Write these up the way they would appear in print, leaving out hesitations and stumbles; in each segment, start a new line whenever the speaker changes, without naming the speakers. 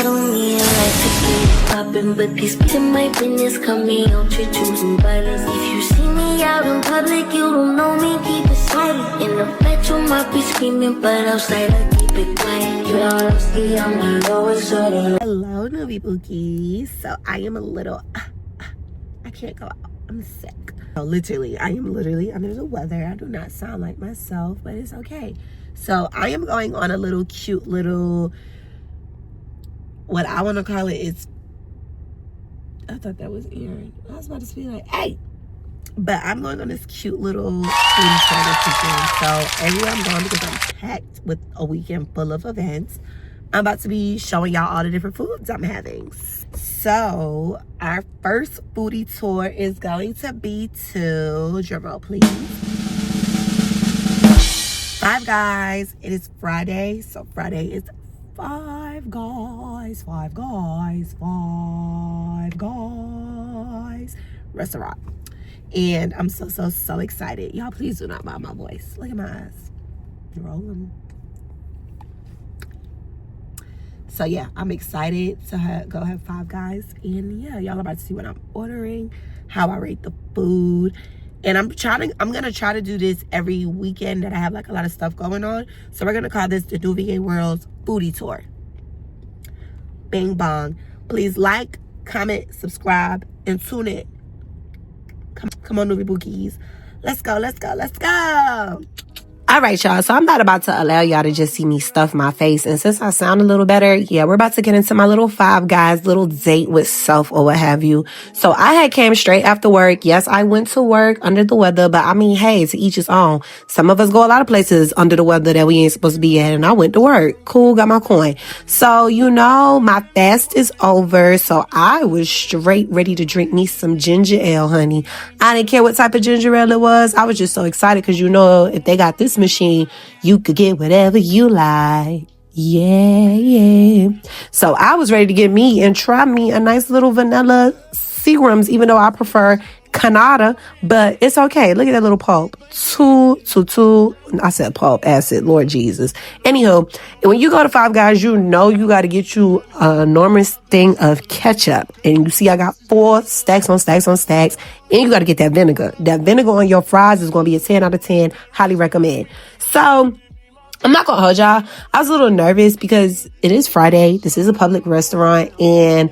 don't need a light to keep it poppin', but these bitches in my business come me out to choosing violence. If you see me out in public, you don't know me, keep it silent. In the bedroom, I be screaming, but outside I keep it quiet. You know I'm still on my lowest order.
Hello, Noviae Bookies. So I am a little, I can't go out. I'm sick. So literally, I am literally under the weather. I do not sound like myself, but it's okay. So I am going on a little cute little, what I want to call it is, I thought that was Aaron. I was about to be like, hey. But I'm going on this cute little foodie tour this weekend. So everywhere I'm going, because I'm packed with a weekend full of events, I'm about to be showing y'all all the different foods I'm having. So our first foodie tour is going to be to, drum roll please, Five Guys. It is Friday, so Friday is Five Guys restaurant. And I'm so excited. Y'all please do not mind my voice. Look at my eyes. Rolling. So yeah, I'm excited to go have Five Guys. And yeah, y'all about to see what I'm ordering, how I rate the food. And I'm gonna try to do this every weekend that I have like a lot of stuff going on. So we're gonna call this the Noviae World's Foodie Tour. Bing bong. Please like, comment, subscribe, and tune in. Come on, Noviae Bookies. Let's go. All right, y'all. So I'm not about to allow y'all to just see me stuff my face. And since I sound a little better, yeah, we're about to get into my little Five Guys little date with self or what have you. So I had came straight after work. Yes, I went to work under the weather, but I mean, hey, to each his own. Some of us go a lot of places under the weather that we ain't supposed to be at. And I went to work. Cool, got my coin. So, you know, my fast is over. So I was straight ready to drink me some ginger ale, honey. I didn't care what type of ginger ale it was. I was just so excited because, you know, if they got this machine, you could get whatever you like. Yeah. So I was ready to get me and try me a nice little vanilla Seagram's, even though I prefer Canada, but it's okay. Look at that little pulp. Two. I said pulp, acid, Lord Jesus. Anywho, when you go to Five Guys, you know you got to get you an enormous thing of ketchup. And you see I got 4 stacks on stacks on stacks. And you got to get that vinegar. That vinegar on your fries is going to be a 10 out of 10. Highly recommend. So I'm not going to hold y'all. I was a little nervous because it is Friday. This is a public restaurant. And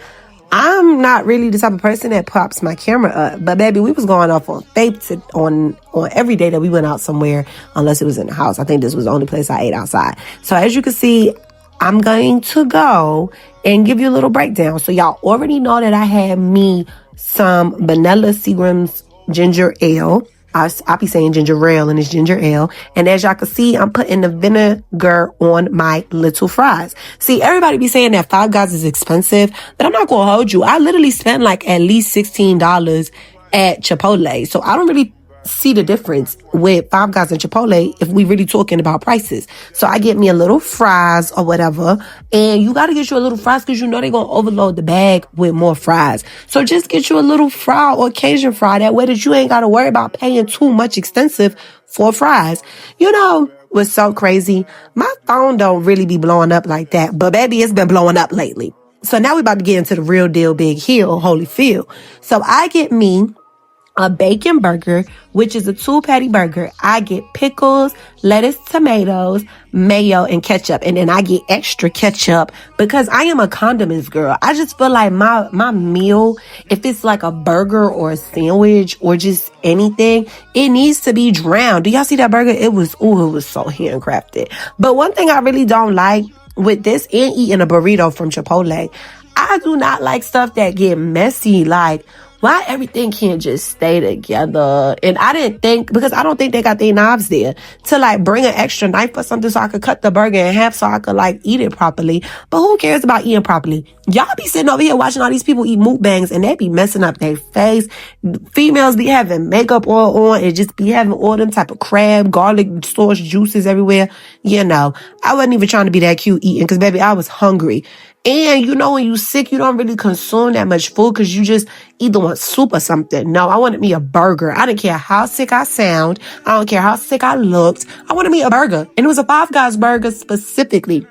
I'm not really the type of person that pops my camera up. But baby, we was going off on faith on every day that we went out somewhere, unless it was in the house. I think this was the only place I ate outside. So as you can see, I'm going to go and give you a little breakdown. So y'all already know that I had me some vanilla Seagram's ginger ale. I'll be saying ginger ale and it's ginger ale. And as y'all can see, I'm putting the vinegar on my little fries. See, everybody be saying that Five Guys is expensive, but I'm not going to hold you. I literally spent like at least $16 at Chipotle. So I don't really see the difference with Five Guys and Chipotle if we really talking about prices. So I get me a little fries or whatever, and you got to get you a little fries because you know they're going to overload the bag with more fries. So just get you a little fry or Cajun fry, that way that you ain't got to worry about paying too much expensive for fries. You know what's so crazy? My phone don't really be blowing up like that, but baby, it's been blowing up lately. So now we about to get into the real deal, Big Hill, Holyfield. So I get me a bacon burger, which is a 2-patty burger. I get pickles, lettuce, tomatoes, mayo, and ketchup. And then I get extra ketchup because I am a condiments girl. I just feel like my meal, if it's like a burger or a sandwich or just anything, it needs to be drowned. Do y'all see that burger? It was so handcrafted. But one thing I really don't like with this and eating a burrito from Chipotle, I do not like stuff that get messy. Like, why everything can't just stay together? And I didn't think, because I don't think they got their knives there, to like bring an extra knife or something so I could cut the burger in half so I could like eat it properly. But who cares about eating properly? Y'all be sitting over here watching all these people eat mukbangs and they be messing up their face. Females be having makeup oil on and just be having all them type of crab, garlic sauce juices everywhere. You know, I wasn't even trying to be that cute eating because baby, I was hungry. And you know, when you sick, you don't really consume that much food because you just either want soup or something. No, I wanted me a burger. I didn't care how sick I sound. I don't care how sick I looked. I wanted me a burger. And it was a Five Guys burger specifically.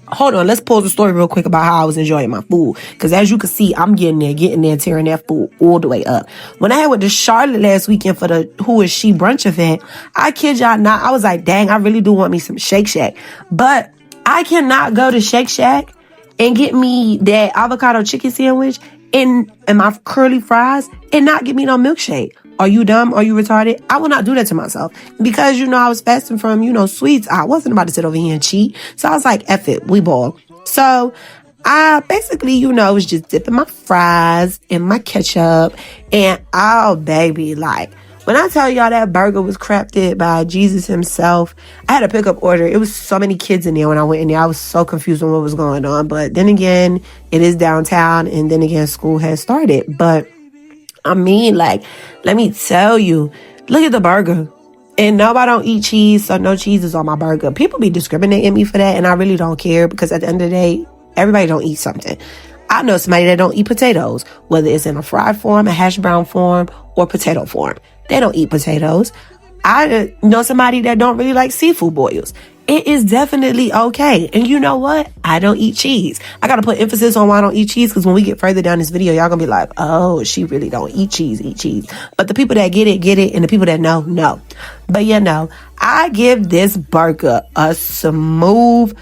hold on, let's pause the story real quick about how I was enjoying my food. Because as you can see, I'm getting there, tearing that food all the way up. When I had with the Charlotte last weekend for the Who Is She brunch event, I kid y'all not, I was like, dang, I really do want me some Shake Shack. But I cannot go to Shake Shack and get me that avocado chicken sandwich and my curly fries and not get me no milkshake. Are you dumb? Are you retarded? I will not do that to myself. Because, I was fasting from, sweets. I wasn't about to sit over here and cheat. So I was like, F it, we ball. So I basically, was just dipping my fries in my ketchup. And, oh, baby, like, when I tell y'all that burger was crafted by Jesus himself, I had a pickup order. It was so many kids in there when I went in there. I was so confused on what was going on. But then again, it is downtown. And then again, school has started. But I mean, like, let me tell you, look at the burger. And no, I don't eat cheese, so no cheese is on my burger. People be discriminating me for that, and I really don't care because at the end of the day, everybody don't eat something. I know somebody that don't eat potatoes, whether it's in a fried form, a hash brown form, or potato form. They don't eat potatoes. I know somebody that don't really like seafood boils. It is definitely okay. And you know what? I don't eat cheese. I got to put emphasis on why I don't eat cheese because when we get further down this video, y'all going to be like, oh, she really don't eat cheese. But the people that get it. And the people that know, no. But I give this burger a smooth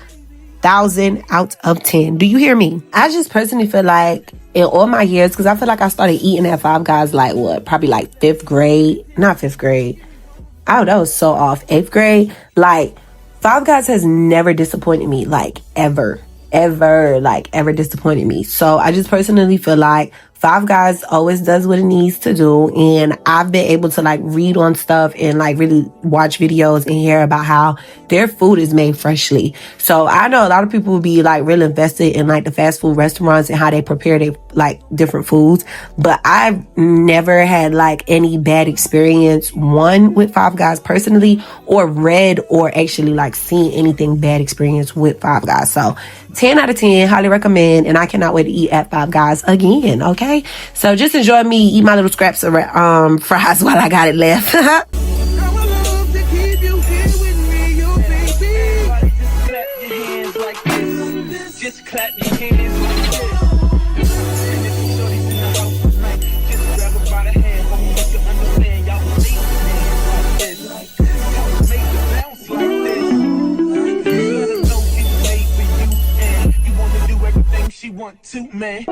1,000 out of 10. Do you hear me? I just personally feel like in all my years, because I feel like I started eating at Five Guys like probably like 5th grade. Not 5th grade. Oh, that was so off. 8th grade. Like, Five Guys has never disappointed me, like, ever disappointed me. So I just personally feel like Five Guys always does what it needs to do. And I've been able to, like, read on stuff and, like, really watch videos and hear about how their food is made freshly. So I know a lot of people will be, like, really invested in, like, the fast food restaurants and how they prepare their, like, different foods. But I've never had, like, any bad experience, one, with Five Guys personally, or read or actually, like, seen anything bad experience with Five Guys. So 10 out of 10, highly recommend, and I cannot wait to eat at Five Guys again, okay? So just enjoy me eat my little scraps of fries while I got it left.
Just clap your hands like this. And if you shorties in the house tonight, just grab her by the hand. Hope you can understand. Y'all make the dance like this. Y'all make the bounce like this. You gotta know it's made for you, and you wanna do everything she want to, man.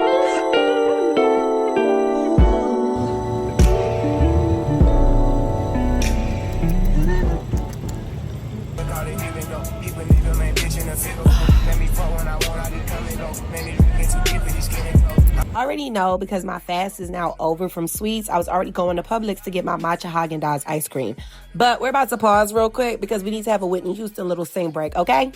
I already know because my fast is now over from sweets. I was already going to Publix to get my matcha Haagen-Dazs ice cream. But we're about to pause real quick because we need to have a Whitney Houston little sing break, okay?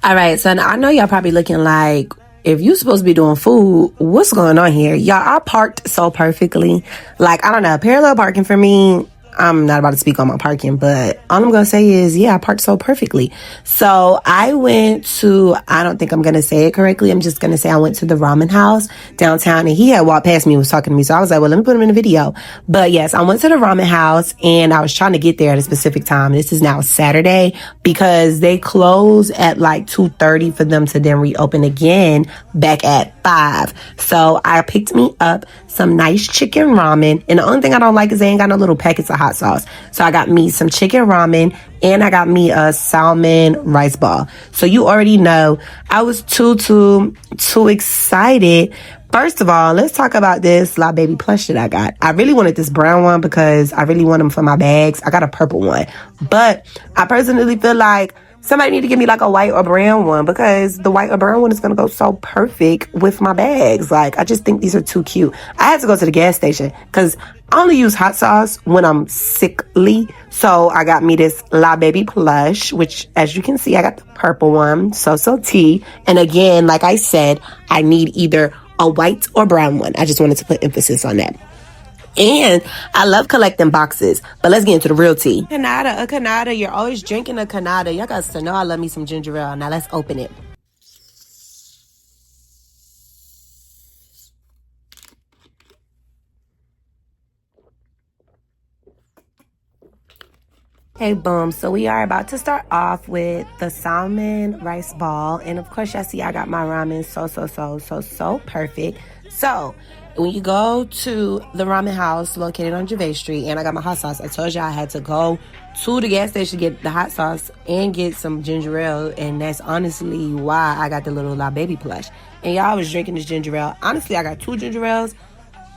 All right, so I know y'all probably looking like, if you supposed to be doing food, what's going on here? Y'all, I parked so perfectly. Like, I don't know, parallel parking for me, I'm not about to speak on my parking, but all I'm going to say is, yeah, I parked so perfectly. So I went to, I don't think I'm going to say it correctly. I'm just going to say I went to the ramen house downtown, and he had walked past me and was talking to me. So I was like, well, let me put him in a video. But yes, I went to the ramen house, and I was trying to get there at a specific time. This is now Saturday because they close at like 2:30 for them to then reopen again back at 5. So I picked me up some nice chicken ramen, and the only thing I don't like is they ain't got no little packets of hot sauce. So I got me some chicken ramen, and I got me a salmon rice ball. So you already know I was too excited. First of all, let's talk about this La Baby plush that I got. I really wanted this brown one because I really want them for my bags. I got a purple one, but I personally feel like somebody need to give me like a white or brown one because the white or brown one is going to go so perfect with my bags. Like, I just think these are too cute. I had to go to the gas station because I only use hot sauce when I'm sickly. So I got me this La Baby plush, which as you can see, I got the purple one, so tea. And again, like I said, I need either a white or brown one. I just wanted to put emphasis on that. And I love collecting boxes, but let's get into the real tea. A Canada. You're always drinking a Canada. Y'all got to know I love me some ginger ale. Now let's open it. Hey, boom. So we are about to start off with the salmon rice ball. And of course, y'all see I got my ramen so perfect. So when you go to the ramen house located on Gervais Street, and I got my hot sauce, I told you I had to go to the gas station to get the hot sauce and get some ginger ale, and that's honestly why I got the little La Baby plush. And y'all was drinking this ginger ale. Honestly, I got 2 ginger ales,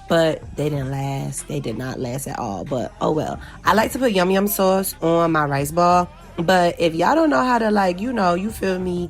but they didn't last. They did not last at all, but oh well. I like to put yum yum sauce on my rice ball, but if y'all don't know how to, like, you feel me,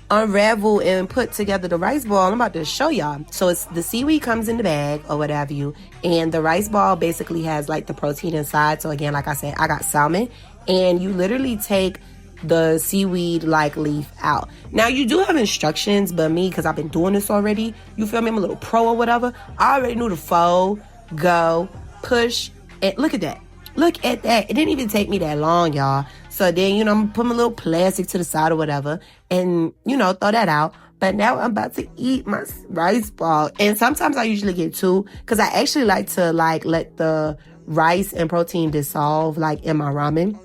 unravel and put together the rice ball, I'm about to show y'all. So it's the seaweed comes in the bag or what have you, and the rice ball basically has like the protein inside. So again, like I said, I got salmon, and you literally take the seaweed like leaf out. Now you do have instructions, but me, because I've been doing this already, you feel me, I'm a little pro or whatever, I already knew the fold, go, push, and look at that. Look at that. It didn't even take me that long, y'all. So then, I'm gonna put my little plastic to the side or whatever and, throw that out. But now I'm about to eat my rice ball. And sometimes I usually get 2 because I actually like to let the rice and protein dissolve in my ramen.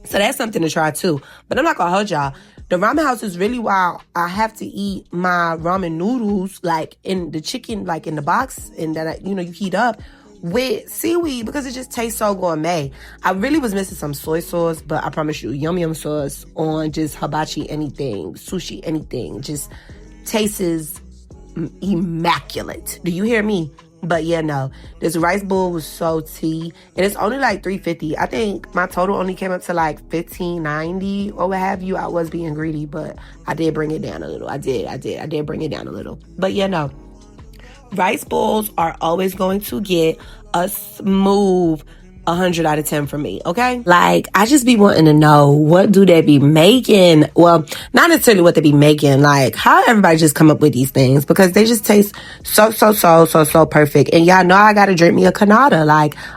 So that's something to try too. But I'm not gonna hold y'all. The ramen house is really why I have to eat my ramen noodles in the chicken, in the box, and then you heat up with seaweed because it just tastes so gourmet. I really was missing some soy sauce, but I promise you, yum yum sauce on just hibachi anything, sushi anything, just tastes immaculate. Do you hear me? But yeah, no, this rice bowl was so tea, and it's only $3.50. I think my total only came up to $15.90 or what have you. I was being greedy, but I did bring it down a little. I did bring it down a little. But yeah, no, rice bowls are always going to get a smooth 100 out of 10 from me, okay? I just be wanting to know, what do they be making? Well, not necessarily what they be making, how everybody just come up with these things, because they just taste so perfect. And y'all know I gotta drink me a Canada.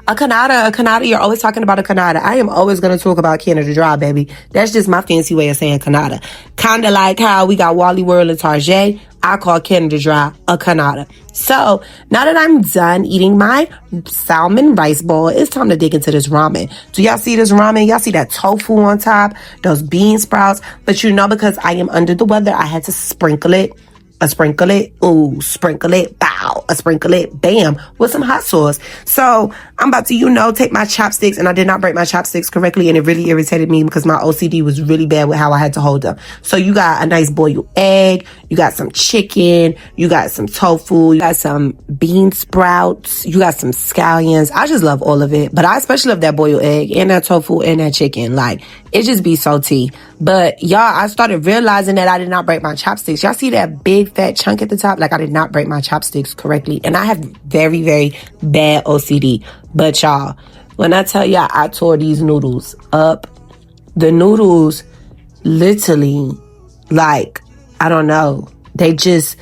A Canada, you're always talking about a Canada. I am always gonna talk about Canada Dry, baby. That's just my fancy way of saying Canada. Kinda like how we got Wally World and Target, I call Canada Dry a Canada. So now that I'm done eating my salmon rice bowl, it's time to dig into this ramen. Do y'all see this ramen? Y'all see that tofu on top, those bean sprouts? But because I am under the weather, I had to sprinkle it. Sprinkle it, bow, sprinkle it, bam, with some hot sauce. So I'm about to, take my chopsticks, and I did not break my chopsticks correctly, and it really irritated me because my OCD was really bad with how I had to hold them. So you got a nice boiled egg, you got some chicken, you got some tofu, you got some bean sprouts, you got some scallions. I just love all of it, but I especially love that boiled egg and that tofu and that chicken. It just be so tea. But y'all, I started realizing that I did not break my chopsticks. Y'all see that big fat chunk at the top? I did not break my chopsticks correctly. And I have very, very bad OCD. But y'all, when I tell y'all I tore these noodles up, the noodles literally, I don't know. They just,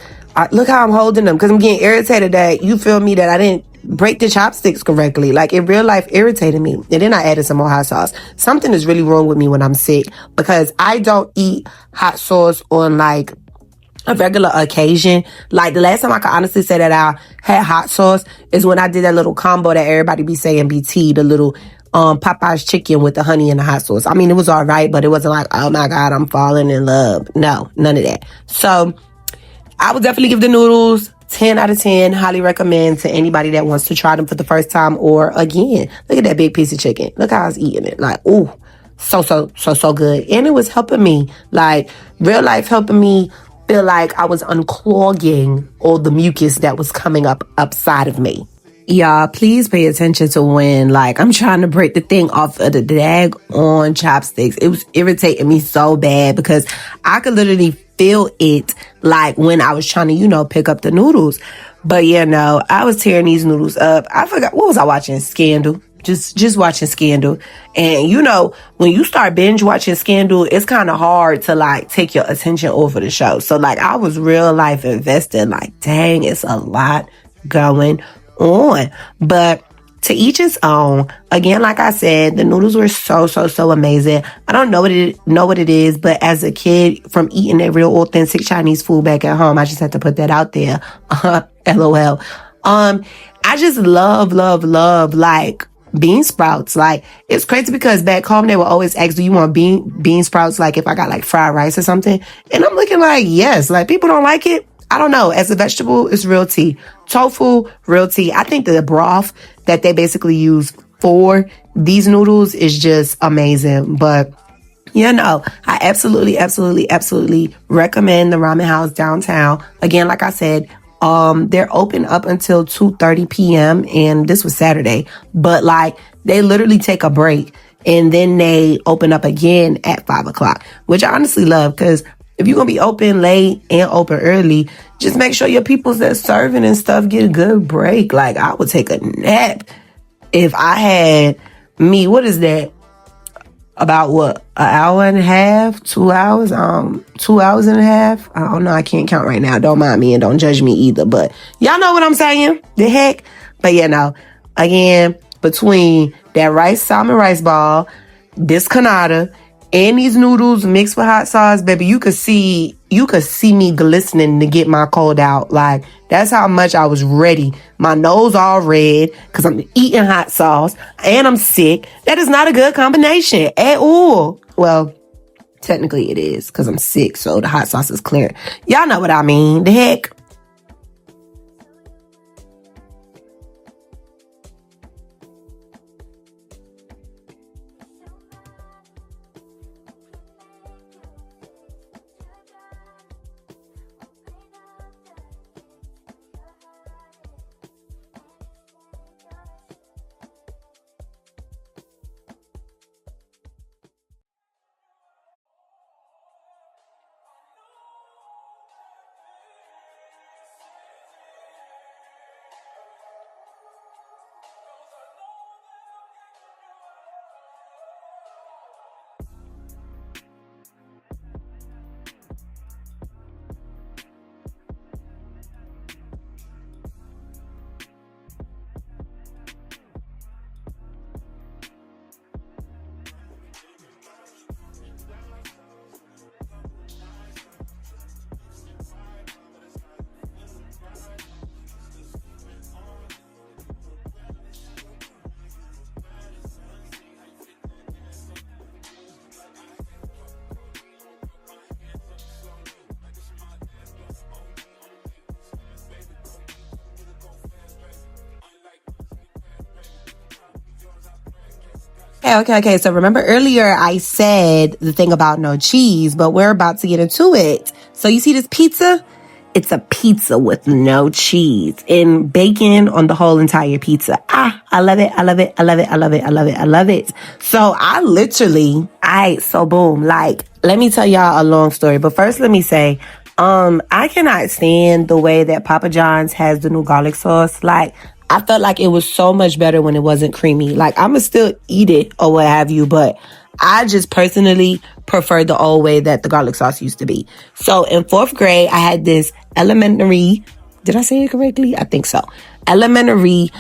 look how I'm holding them, because I'm getting irritated that, you feel me, that I didn't break the chopsticks correctly. Like, in real life, irritated me. And then I added some more hot sauce. Something is really wrong with me when I'm sick, because I don't eat hot sauce on like a regular occasion. Like, the last time I can honestly say that I had hot sauce is when I did that little combo that everybody be saying BT, the little Popeye's chicken with the honey and the hot sauce. I mean, it was all right, but it wasn't like, oh my God, I'm falling in love. No, none of that. So I would definitely give the noodles 10 out of 10. Highly recommend to anybody that wants to try them for the first time or again. Look at that big piece of chicken. Look how I was eating it. Like, ooh, so good. And it was helping me, like, real life helping me feel like I was unclogging all the mucus that was coming up upside of me. Y'all, please pay attention to when, like, I'm trying to break the thing off of the dag on chopsticks. It was irritating me so bad because I could literally feel it, like, when I was trying to, pick up the noodles. But yeah, no, I was tearing these noodles up. I forgot, what was I watching? Scandal. Just watching Scandal. And when you start binge watching Scandal, it's kind of hard to like take your attention over the show. So like, I was real life invested, like, dang, it's a lot going on. But to each his own. Again, like I said, the noodles were so amazing. I don't know what it is, but as a kid, from eating that real authentic Chinese food back at home, I just had to put that out there. LOL. I just love like bean sprouts. Like, it's crazy because back home they would always ask, do you want bean sprouts, like if I got like fried rice or something? And I'm looking like, yes. Like, people don't like it. I don't know. As a vegetable, it's real tea. Tofu, real tea. I think the broth that they basically use for these noodles is just amazing. But I absolutely recommend the ramen house downtown. Again, like I said, they're open up until 2:30 p.m. and this was Saturday. But like, they literally take a break and then they open up again at 5 o'clock, which I honestly love, because if you're going to be open late and open early, just make sure your people's that's serving and stuff get a good break. Like, I would take a nap if I had me. What is that? About what? An hour and a half? 2 hours? 2 hours and a half? I don't know. I can't count right now. Don't mind me and don't judge me either. But y'all know what I'm saying. The heck? But again, between that salmon rice ball, this canada, and these noodles mixed with hot sauce, baby, you could see me glistening to get my cold out. Like, that's how much I was ready. My nose all red because I'm eating hot sauce and I'm sick. That is not a good combination at all. Well, technically it is because I'm sick, so the hot sauce is clear. Y'all know what I mean. The heck? Okay. So remember earlier I said the thing about no cheese, but we're about to get into it. So you see this pizza? It's a pizza with no cheese and bacon on the whole entire pizza. I love it. So boom, like, let me tell y'all a long story. But first, let me say, I cannot stand the way that Papa John's has the new garlic sauce. Like, I felt like it was so much better when it wasn't creamy. Like, I'ma still eat it or what have you, but I just personally prefer the old way that the garlic sauce used to be. So in 4th grade, I had this elementary, did I say it correctly? I think so. Elementary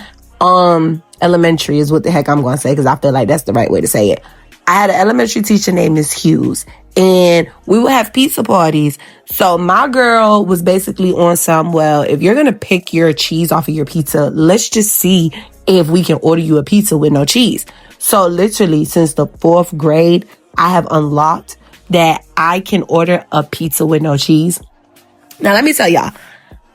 elementary is what the heck I'm going to say, because I feel like that's the right way to say it. I had an elementary teacher named Miss Hughes, and we would have pizza parties. So my girl was basically on some, well, if you're going to pick your cheese off of your pizza, let's just see if we can order you a pizza with no cheese. So literally since the 4th grade, I have unlocked that I can order a pizza with no cheese. Now, let me tell y'all,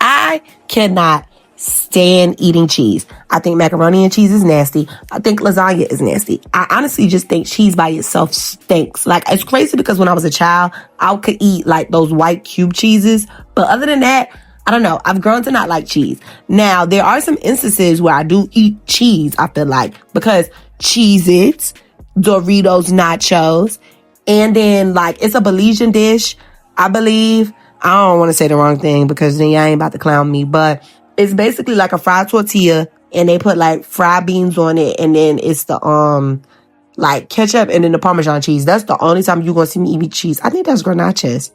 I cannot stand eating cheese. I think macaroni and cheese is nasty. I think lasagna is nasty. I honestly just think cheese by itself stinks. Like, it's crazy because when I was a child, I could eat like those white cube cheeses. But other than that, I don't know. I've grown to not like cheese. Now, there are some instances where I do eat cheese, I feel like, because Cheez-Its, Doritos, nachos, and then like it's a Belizean dish, I believe. I don't want to say the wrong thing because then y'all ain't about to clown me, but it's basically like a fried tortilla and they put like fried beans on it, and then it's the like ketchup and then the Parmesan cheese. That's the only time you're gonna see me eat cheese. I think that's Grenaches.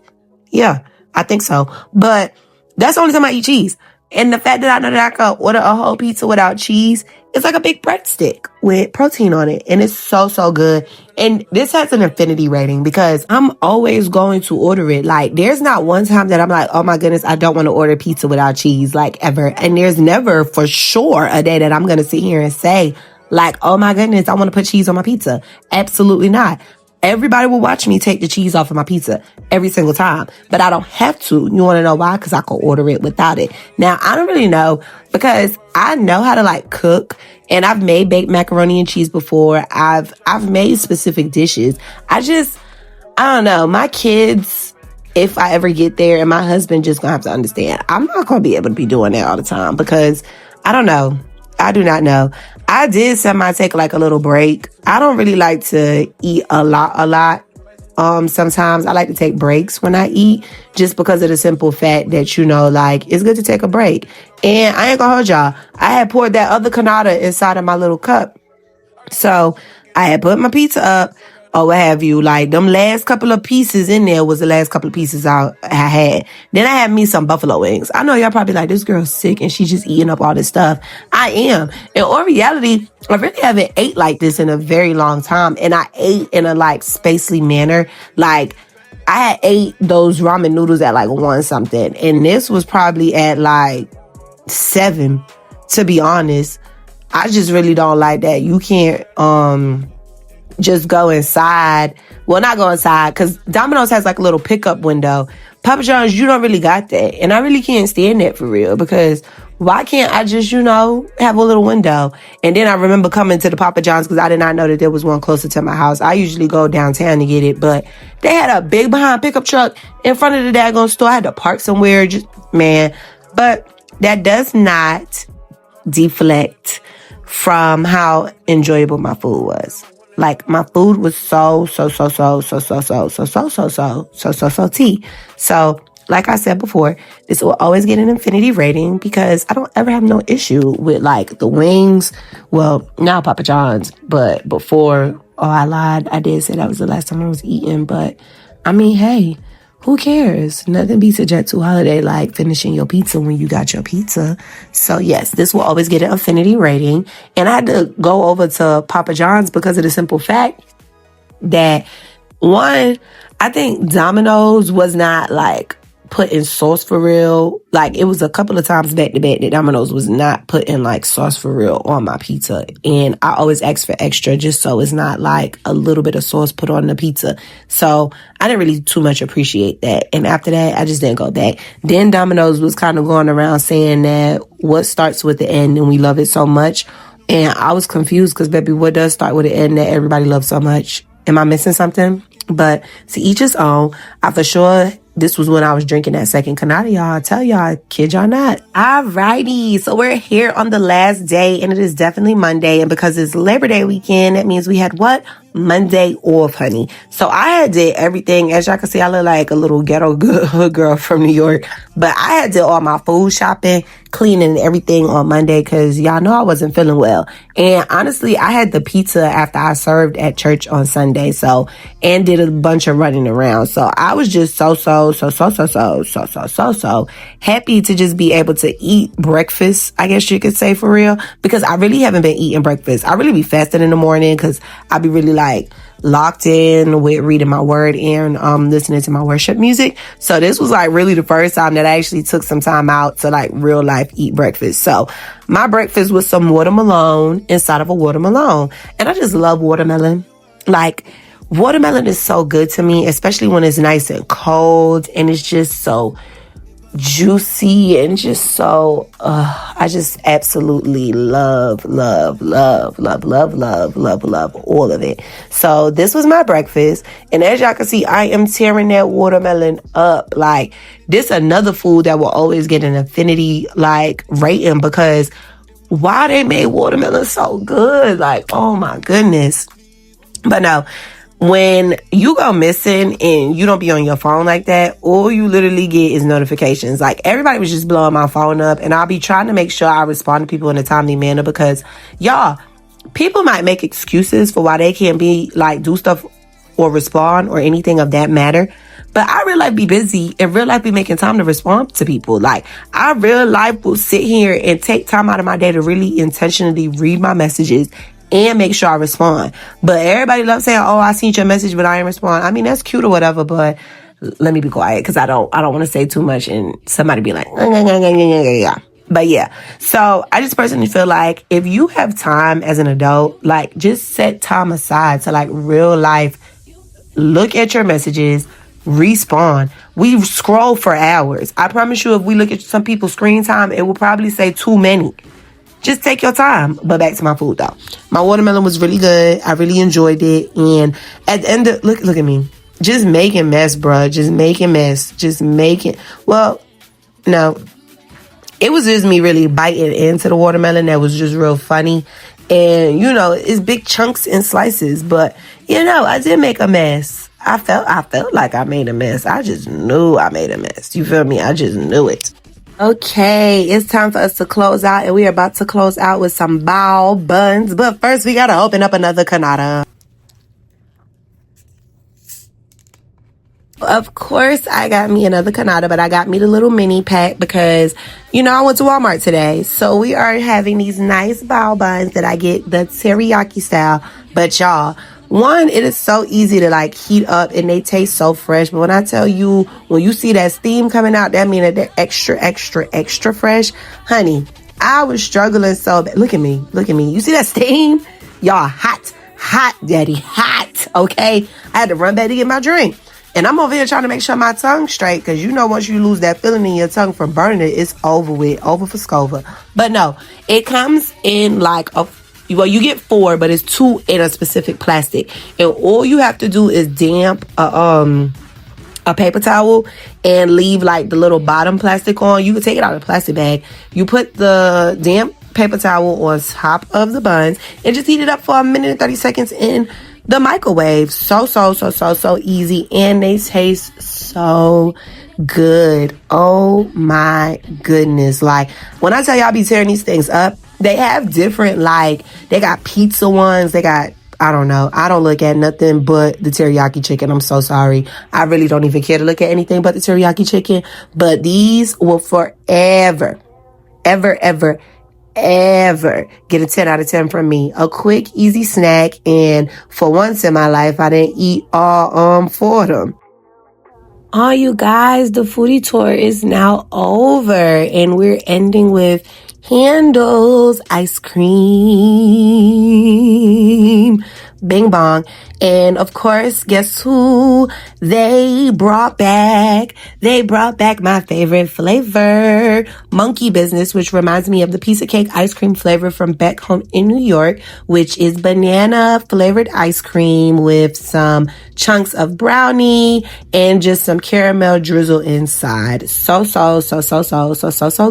Yeah, I think so. But that's the only time I eat cheese. And the fact that I know that I can order a whole pizza without cheese, it's like a big breadstick with protein on it. And it's so, so good. And this has an infinity rating because I'm always going to order it. Like, there's not one time that I'm like, oh my goodness, I don't want to order pizza without cheese, like, ever. And there's never for sure a day that I'm going to sit here and say, like, oh my goodness, I want to put cheese on my pizza. Absolutely not. Everybody will watch me take the cheese off of my pizza every single time, but I don't have to. You want to know why? Because I can order it without it. Now, I don't really know because I know how to like cook, and I've made baked macaroni and cheese before. I've made specific dishes. I don't know. My kids, if I ever get there, and my husband just gonna have to understand, I'm not gonna be able to be doing that all the time because I don't know. I do not know. I did take like a little break. I don't really like to eat a lot. Sometimes I like to take breaks when I eat just because of the simple fact that, you know, like, it's good to take a break. And I ain't gonna hold y'all. I had poured that other Canada inside of my little cup. So I had put my pizza up or what have you. Like, them last couple of pieces in there was the last couple of pieces I had. Then I had me some buffalo wings. I know y'all probably like, this girl's sick and she's just eating up all this stuff. I am. In all reality, I really haven't ate like this in a very long time. And I ate in a like spacely manner. Like, I had ate those ramen noodles at like 1 something. And this was probably at like 7, to be honest. I just really don't like that. You can't, just go inside. Well, not go inside, because Domino's has like a little pickup window. Papa John's, you don't really got that. And I really can't stand that for real, because why can't I just, you know, have a little window? And then I remember coming to the Papa John's because I did not know that there was one closer to my house. I usually go downtown to get it, but they had a big behind pickup truck in front of the daggone store. I had to park somewhere, just, man. But that does not deflect from how enjoyable my food was. Like, my food was so tea. So, like I said before, this will always get an infinity rating because I don't ever have no issue with, like, the wings. Well, now Papa John's, but before, oh, I lied. I did say that was the last time I was eating, but, I mean, hey, who cares? Nothing beats a Jet 2 holiday like finishing your pizza when you got your pizza. So yes, this will always get an infinity rating. And I had to go over to Papa John's because of the simple fact that, one, I think Domino's was not like putting sauce for real. Like, it was a couple of times back to back that Domino's was not putting like sauce for real on my pizza. And I always ask for extra just so it's not like a little bit of sauce put on the pizza. So I didn't really too much appreciate that. And after that, I just didn't go back. Then Domino's was kind of going around saying that what starts with the end and we love it so much. And I was confused because, baby, what does start with the end that everybody loves so much? Am I missing something? But to each his own. I for sure, this was when I was drinking that second Canada, y'all. I tell y'all, kid y'all not. Alrighty, so we're here on the last day, and it is definitely Monday. And because it's Labor Day weekend, that means we had what? Monday off, honey. So I had did everything. As y'all can see, I look like a little ghetto hood girl from New York. But I had did all my food shopping, cleaning, and everything on Monday because y'all know I wasn't feeling well. And honestly, I had the pizza after I served at church on Sunday. So, and did a bunch of running around. So I was just so happy to just be able to eat breakfast, I guess you could say, for real, because I really haven't been eating breakfast. I really be fasting in the morning because I be really like locked in with reading my word and listening to my worship music. So this was like really the first time that I actually took some time out to like real life eat breakfast. So my breakfast was some watermelon inside of a watermelon. And I just love watermelon. Like, watermelon is so good to me, especially when it's nice and cold and it's just so juicy and just so I just absolutely love all of it. So this was my breakfast, and as y'all can see, I am tearing that watermelon up. Like, this another food that will always get an affinity like rating, because why they made watermelon so good, like, oh my goodness. But no, when you go missing and you don't be on your phone like that, all you literally get is notifications. Like, everybody was just blowing my phone up, and I'll be trying to make sure I respond to people in a timely manner, because y'all, people might make excuses for why they can't be like do stuff or respond or anything of that matter. But I real life be busy, and real life be making time to respond to people. Like, I real life will sit here and take time out of my day to really intentionally read my messages and make sure I respond. But everybody loves saying, oh, I seen your message, but I didn't respond. I mean, that's cute or whatever, but let me be quiet because I don't want to say too much and somebody be like, yeah. But yeah, so I just personally feel like if you have time as an adult, like, just set time aside to like real life look at your messages, respond. We scroll for hours. I promise you, if we look at some people's screen time, it will probably say too many. Just take your time. But back to my food though. My watermelon was really good. I really enjoyed it. And at the end of, look at me. Just making mess, bruh. Just making mess. Just making, well, no. It was just me really biting into the watermelon. That was just real funny. And, you know, it's big chunks and slices. But, you know, I did make a mess. I felt like I made a mess. I just knew I made a mess. You feel me? I just knew it. Okay, it's time for us to close out, and we are about to close out with some bao buns. But first, we gotta open up another Canada. Of course, I got me another Canada, but I got me the little mini pack because, you know, I went to Walmart today. So we are having these nice bao buns that I get the teriyaki style. But y'all, one, it is so easy to like heat up and they taste so fresh. But when I tell you, when you see that steam coming out, that means that they're extra fresh. Honey, I was struggling so bad. Look at me. You see that steam? Y'all, hot, daddy, hot. Okay. I had to run back to get my drink. And I'm over here trying to make sure my tongue's straight, because you know once you lose that feeling in your tongue from burning it, it's over for scova. But no, it comes in like well, you get 4, but it's 2 in a specific plastic. And all you have to do is damp a paper towel and leave like the little bottom plastic on. You can take it out of the plastic bag. You put the damp paper towel on top of the buns and just heat it up for 1 minute and 30 seconds in the microwave. So easy. And they taste so good. Oh my goodness. Like, when I tell y'all I be tearing these things up, they have different, like, they got pizza ones. They got, I don't know. I don't look at nothing but the teriyaki chicken. I'm so sorry. I really don't even care to look at anything but the teriyaki chicken. But these will forever, ever get a 10 out of 10 from me. A quick, easy snack. And for once in my life, I didn't eat all 4 of them. Oh, you guys, the foodie tour is now over, and we're ending with Handles ice cream. Bing bong. And of course, guess who they brought back? They brought back my favorite flavor, monkey business, which reminds me of the piece of cake ice cream flavor from back home in New York, which is banana flavored ice cream with some chunks of brownie and just some caramel drizzle inside. So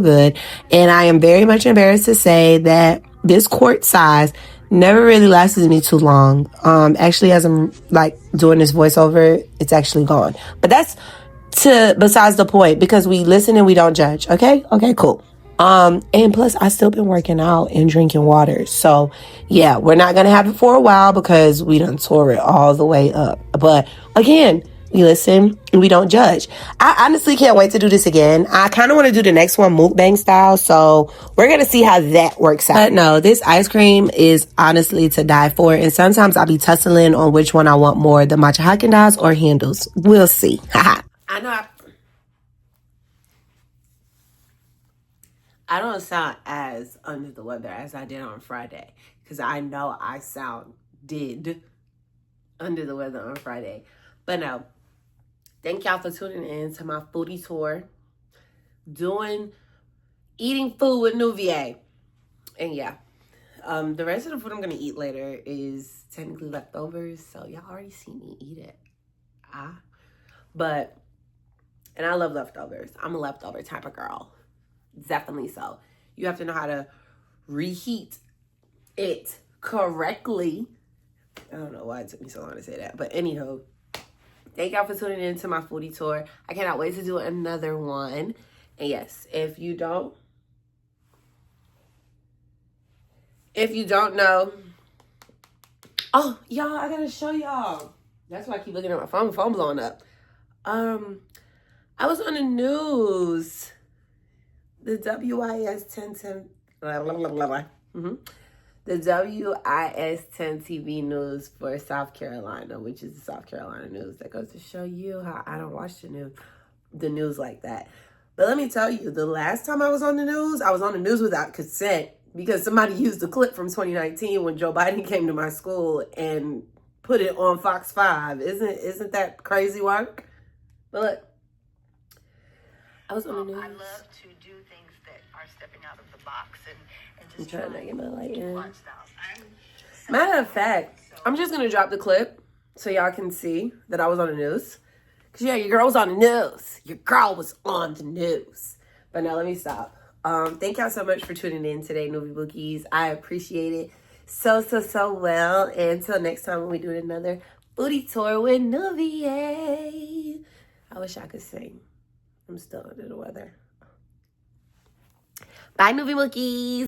good. And I am very much embarrassed to say that this quart size never really lasted me too long. Actually, as I'm like doing this voiceover, it's actually gone. But that's besides the point, because we listen and we don't judge. Okay, cool. And plus I still been working out and drinking water. So yeah, we're not gonna have it for a while because we done tore it all the way up. But again, we listen and we don't judge. I honestly can't wait to do this again. I kind of want to do the next one mukbang style. So we're going to see how that works out. But no, this ice cream is honestly to die for. And sometimes I'll be tussling on which one I want more, the matcha Haagen-Dazs or Handles. We'll see. I know I don't sound as under the weather as I did on Friday, because I know I did under the weather on Friday. But no, thank y'all for tuning in to my foodie tour, eating food with Noviae. And yeah, the rest of the food I'm gonna eat later is technically leftovers, so y'all already seen me eat it. And I love leftovers. I'm a leftover type of girl. Definitely so. You have to know how to reheat it correctly. I don't know why it took me so long to say that. But anyhow, thank y'all for tuning in to my foodie tour. I cannot wait to do another one. And yes, if you don't know, oh, y'all, I gotta show y'all. That's why I keep looking at my phone. My phone blowing up. I was on the news. The WIS 1010, the WIS 10 TV news for South Carolina, which is the South Carolina news. That goes to show you how I don't watch the news like that. But let me tell you, the last time I was on the news without consent, because somebody used a clip from 2019 when Joe Biden came to my school and put it on Fox 5. Isn't that crazy work? But look, I was on the news.
I love to do things that are stepping out of the box and just
I'm trying to get my light in.
lifestyles.
Matter of fact, I'm just gonna drop the clip so y'all can see that I was on the news. Cause yeah, your girl was on the news. Your girl was on the news. But now let me stop. Thank y'all so much for tuning in today, Noviae Bookies. I appreciate it so well. And until next time when we do another foodie tour with Noviae. I wish I could sing. I'm still under the weather. Bye, Noviae Bookies.